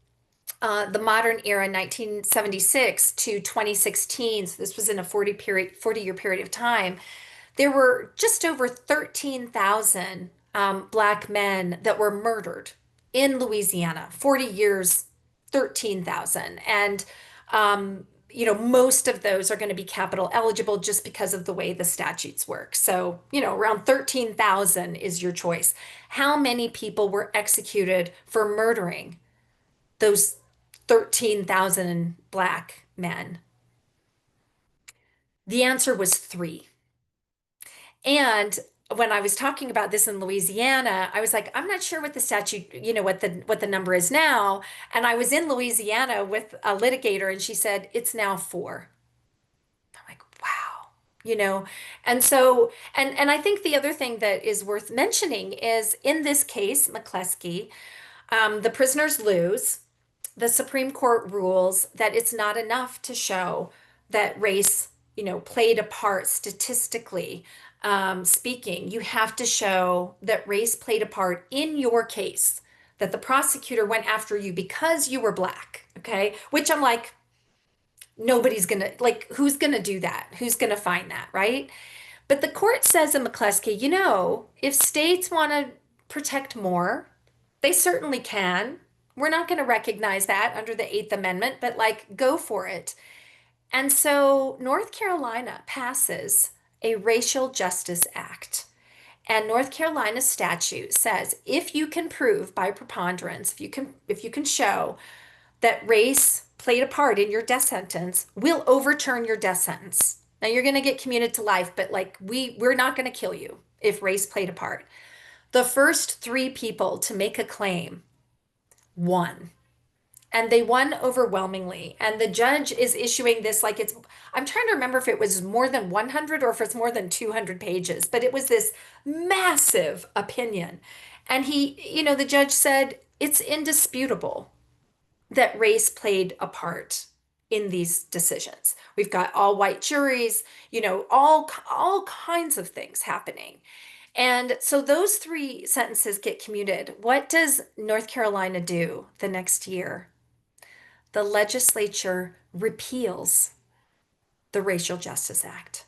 S3: the modern era, 1976 to 2016, so this was in a 40-year period of time, there were just over 13,000 Black men that were murdered in Louisiana, 40 years, 13,000. And, most of those are going to be capital eligible just because of the way the statutes work. So, around 13,000 is your choice. How many people were executed for murdering those 13,000 Black men? The answer was three. And when I was talking about this in Louisiana, I was like, I'm not sure what the statute, what the number is now. And I was in Louisiana with a litigator, and she said it's now four. I'm like, wow, you know. And so, and I think the other thing that is worth mentioning is in this case, McCleskey, the prisoners lose. The Supreme Court rules that it's not enough to show that race, played a part statistically speaking. You have to show that race played a part in your case, that the prosecutor went after you because you were Black. Okay. Which I'm like, nobody's gonna, like, who's gonna do that? Who's gonna find that? Right. But the court says in McCleskey, if states want to protect more, they certainly can. We're not going to recognize that under the Eighth Amendment, but like, go for it. And so North Carolina passes a Racial Justice Act. And North Carolina statute says if you can prove by preponderance, if you can show that race played a part in your death sentence, we'll overturn your death sentence. Now you're going to get commuted to life, but like we're not going to kill you if race played a part. The first three people to make a claim won. And they won overwhelmingly. And the judge is issuing this like I'm trying to remember if it was more than 100 or if it's more than 200 pages, but it was this massive opinion. And the judge said it's indisputable that race played a part in these decisions. We've got all white juries, all kinds of things happening. And so those three sentences get commuted. What does North Carolina do the next year? The legislature repeals the Racial Justice Act.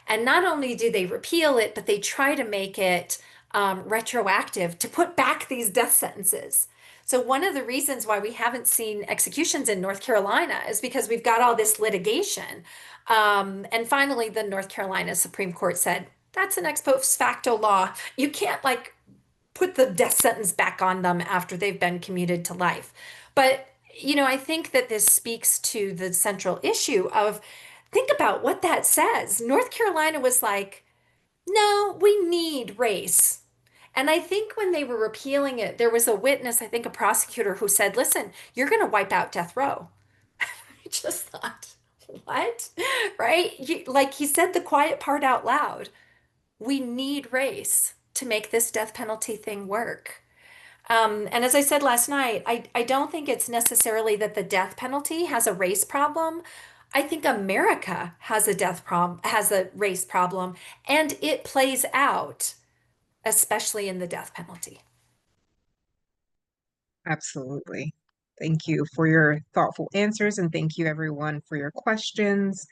S3: And not only do they repeal it, but they try to make it retroactive to put back these death sentences. So one of the reasons why we haven't seen executions in North Carolina is because we've got all this litigation. And finally, the North Carolina Supreme Court said, that's an ex post facto law. You can't like put the death sentence back on them after they've been commuted to life. But, I think that this speaks to the central issue of think about what that says. North Carolina was like, no, we need race. And I think when they were repealing it, there was a witness, I think a prosecutor, who said, listen, you're going to wipe out death row. I just thought, what? Right? Like he said the quiet part out loud. We need race to make this death penalty thing work. And as I said last night, I don't think it's necessarily that the death penalty has a race problem. I think America has a race problem, and it plays out, especially in the death penalty.
S1: Absolutely. Thank you for your thoughtful answers, and thank you everyone for your questions.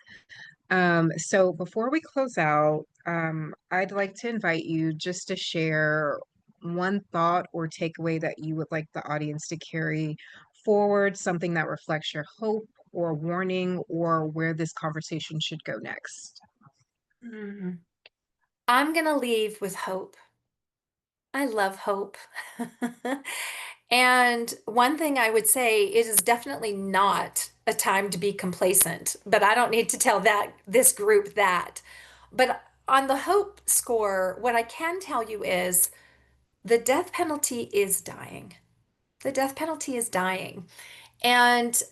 S1: So before we close out, I'd like to invite you just to share one thought or takeaway that you would like the audience to carry forward, something that reflects your hope or warning or where this conversation should go next.
S3: Mm. I'm going to leave with hope. I love hope. And one thing I would say, it is definitely not a time to be complacent, but I don't need to tell this group that. But on the hope score, what I can tell you is the death penalty is dying. The death penalty is dying. And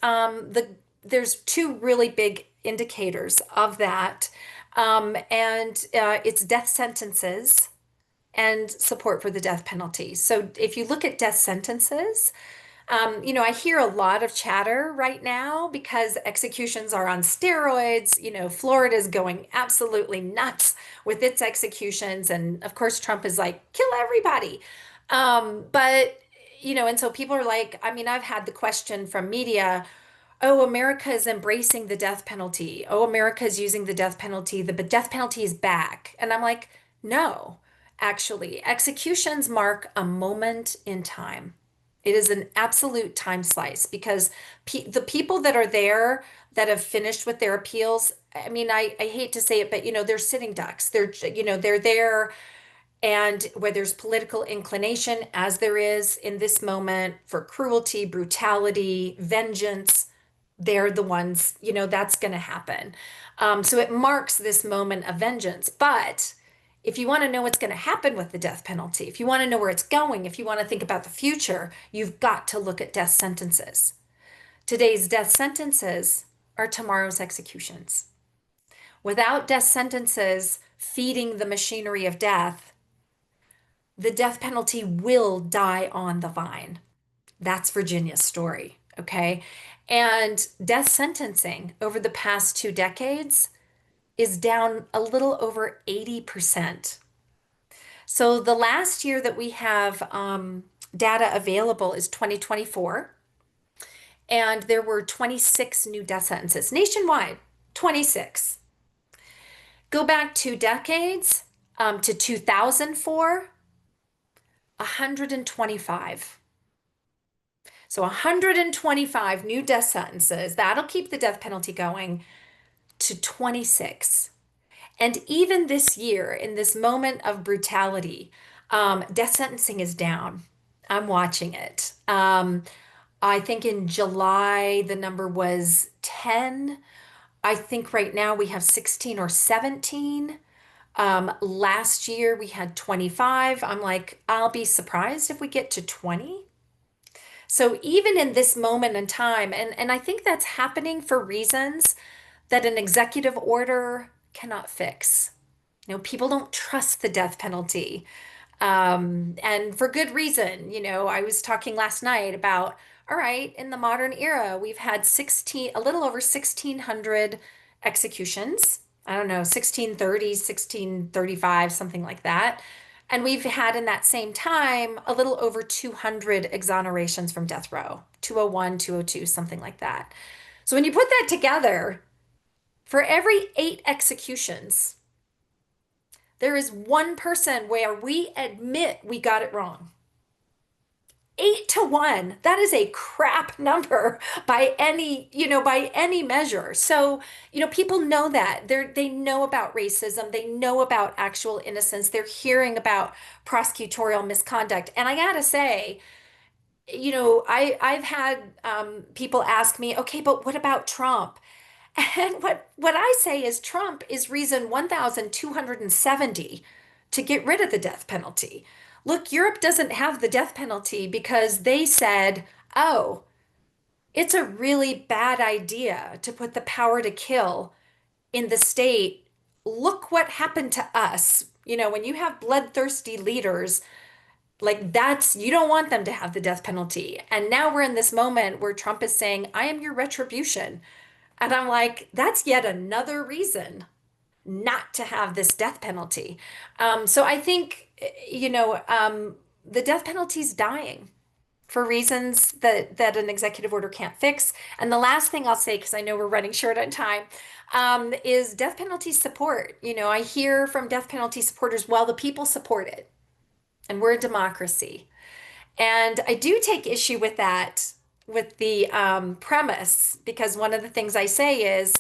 S3: there's two really big indicators of that. And it's death sentences and support for the death penalty. So if you look at death sentences, I hear a lot of chatter right now because executions are on steroids. Florida is going absolutely nuts with its executions. And of course, Trump is like, kill everybody. And so people are like, I've had the question from media, oh, America is embracing the death penalty. Oh, America is using the death penalty. The death penalty is back. And I'm like, no, actually, executions mark a moment in time. It is an absolute time slice because the people that are there that have finished with their appeals, I mean, I hate to say it, but they're sitting ducks. They're there, and where there's political inclination, as there is in this moment, for cruelty, brutality, vengeance, they're the ones, that's going to happen. So it marks this moment of vengeance. But if you want to know what's going to happen with the death penalty, if you want to know where it's going, if you want to think about the future, you've got to look at death sentences. Today's death sentences are tomorrow's executions. Without death sentences feeding the machinery of death, the death penalty will die on the vine. That's Virginia's story, okay? And death sentencing over the past 2 decades is down a little over 80%. So the last year that we have data available is 2024, and there were 26 new death sentences nationwide, 26. Go back 2 decades to 2004, 125. So 125 new death sentences. That'll keep the death penalty going to 26. And even this year, in this moment of brutality, death sentencing is down. I'm watching it. I think in July, the number was 10. I think right now we have 16 or 17. Last year we had 25. I'm like, I'll be surprised if we get to 20. So even in this moment in time, and I think that's happening for reasons that an executive order cannot fix. People don't trust the death penalty. And for good reason. I was talking last night about, all right, in the modern era, we've had a little over 1,600 executions. I don't know, 1630, 1635, something like that. And we've had in that same time a little over 200 exonerations from death row, 201, 202, something like that. So when you put that together, for every 8 executions, there is one person where we admit we got it wrong. 8 to 1. That is a crap number by any measure. So, people know that. They know about racism. They know about actual innocence. They're hearing about prosecutorial misconduct. And I gotta say, I've had people ask me, okay, but what about Trump? And what I say is Trump is reason 1,270 to get rid of the death penalty. Look, Europe doesn't have the death penalty because they said, oh, it's a really bad idea to put the power to kill in the state. Look what happened to us. When you have bloodthirsty leaders, like you don't want them to have the death penalty. And now we're in this moment where Trump is saying, I am your retribution. And I'm like, that's yet another reason not to have this death penalty. So I think, the death penalty is dying for reasons that an executive order can't fix. And the last thing I'll say, because I know we're running short on time, is death penalty support. I hear from death penalty supporters, well, the people support it, and we're a democracy. And I do take issue with that, with the premise, because one of the things I say is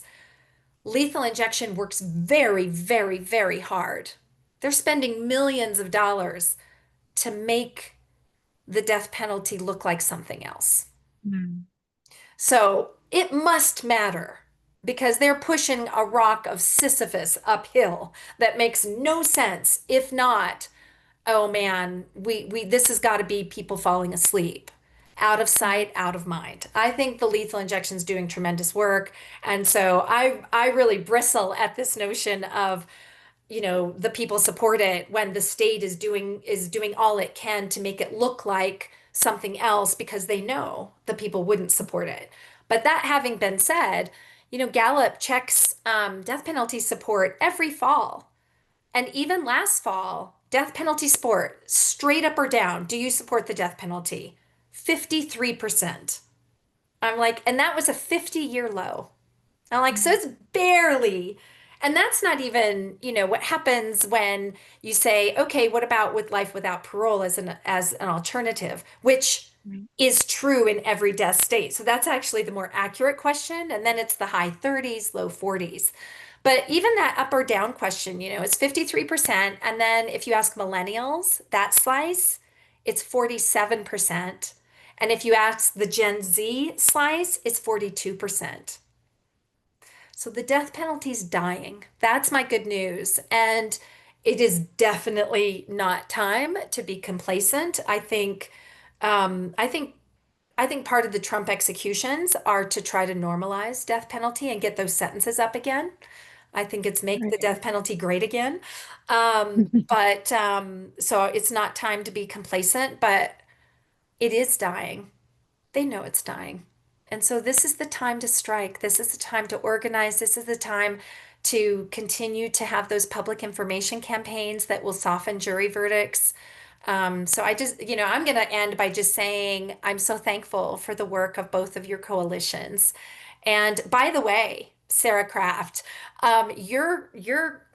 S3: lethal injection works very, very, very hard. They're spending millions of dollars to make the death penalty look like something else.
S2: Mm.
S3: So it must matter because they're pushing a rock of Sisyphus uphill that makes no sense. If not, oh man, we this has got to be people falling asleep. Out of sight, out of mind. I think the lethal injection is doing tremendous work. And so I really bristle at this notion of, the people support it when the state is doing all it can to make it look like something else because they know the people wouldn't support it. But that having been said, Gallup checks death penalty support every fall. And even last fall, death penalty support, straight up or down, do you support the death penalty? 53%. I'm like, and that was a 50-year low. I'm like, so it's barely, and that's not even, what happens when you say, okay, what about with life without parole as an alternative, which is true in every death state. So that's actually the more accurate question. And then it's the high 30s, low 40s. But even that up or down question, it's 53%. And then if you ask millennials, that slice, it's 47%. And if you ask the Gen Z slice, it's 42%. So the death penalty is dying. That's my good news. And it is definitely not time to be complacent. Um, I think I think part of the Trump executions are to try to normalize death penalty and get those sentences up again. I think it's make the
S2: Right.
S3: death penalty great again. So it's not time to be complacent, but it is dying. They know it's dying. And so this is the time to strike. This is the time to organize. This is the time to continue to have those public information campaigns that will soften jury verdicts. So I'm going to end by just saying I'm so thankful for the work of both of your coalitions. And by the way, Sarah Kraft, your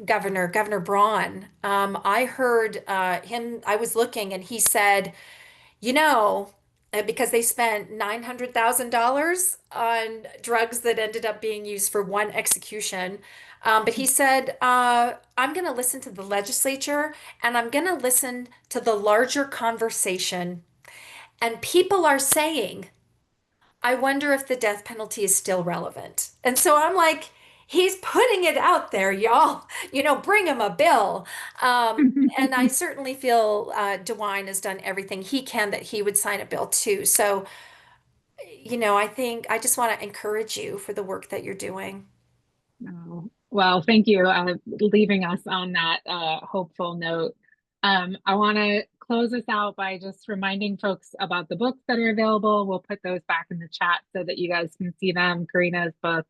S3: governor, Governor Braun, I heard him, I was looking and he said, because they spent $900,000 on drugs that ended up being used for one execution. But he said, I'm going to listen to the legislature and I'm going to listen to the larger conversation. And people are saying, I wonder if the death penalty is still relevant. And so I'm like, he's putting it out there, y'all. Bring him a bill. And I certainly feel DeWine has done everything he can that he would sign a bill too. So, I think I just want to encourage you for the work that you're doing.
S2: Oh, well, thank you. Leaving us on that hopeful note. I want to close us out by just reminding folks about the books that are available. We'll put those back in the chat so that you guys can see them. Corinna's book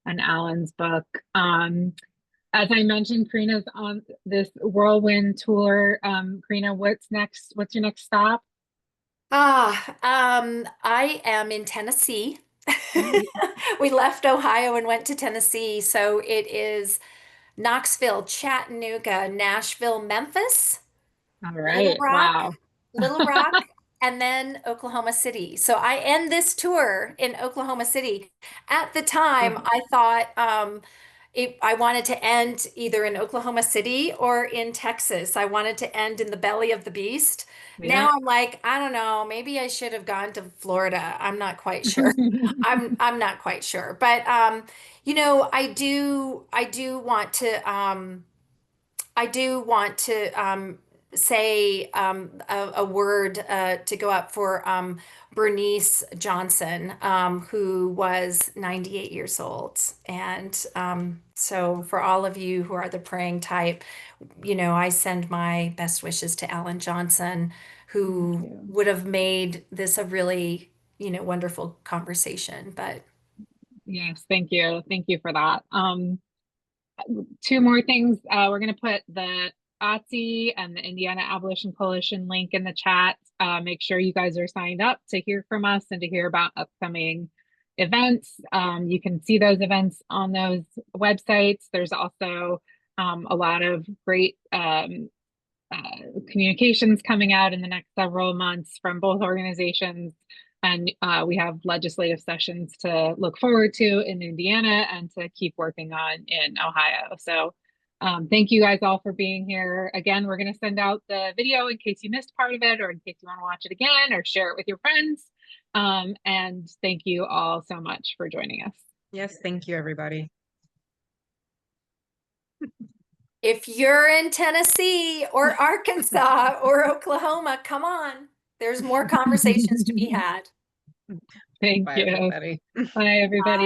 S2: and Alan's book. As I mentioned, Corinna's on this whirlwind tour. Corinna, what's next? What's your next stop?
S3: I am in Tennessee.
S2: Oh,
S3: We left Ohio and went to Tennessee. So it is Knoxville, Chattanooga, Nashville, Memphis,
S2: all
S3: Little
S2: right.
S3: Rock,
S2: Wow.
S3: Little Rock, and then Oklahoma City. So I end this tour in Oklahoma City. At the time, I thought I wanted to end either in Oklahoma City or in Texas. I wanted to end in the belly of the beast.
S2: Yeah.
S3: Now I'm like, I don't know, maybe I should have gone to Florida. I'm not quite sure. I'm not quite sure. But I do want to say a word to go up for Bernice Johnson, who was 98 years old. And so, for all of you who are the praying type, I send my best wishes to Alan Johnson,
S2: Thank
S3: who
S2: you.
S3: would have made this a really, wonderful conversation. But
S2: Yes, thank you. Thank you for that. Two more things. We're going to put the OTSI and the Indiana Abolition Coalition link in the chat. Make sure you guys are signed up to hear from us and to hear about upcoming events. You can see those events on those websites. There's also a lot of great communications coming out in the next several months from both organizations. And we have legislative sessions to look forward to in Indiana and to keep working on in Ohio. So thank you guys all for being here. Again, we're going to send out the video in case you missed part of it or in case you want to watch it again or share it with your friends. And thank you all so much for joining us.
S1: Yes, thank you, everybody.
S3: if you're in Tennessee or Arkansas or Oklahoma, come on. There's more conversations to be had.
S2: Thank
S1: Bye,
S2: you.
S1: everybody.
S2: Bye, everybody.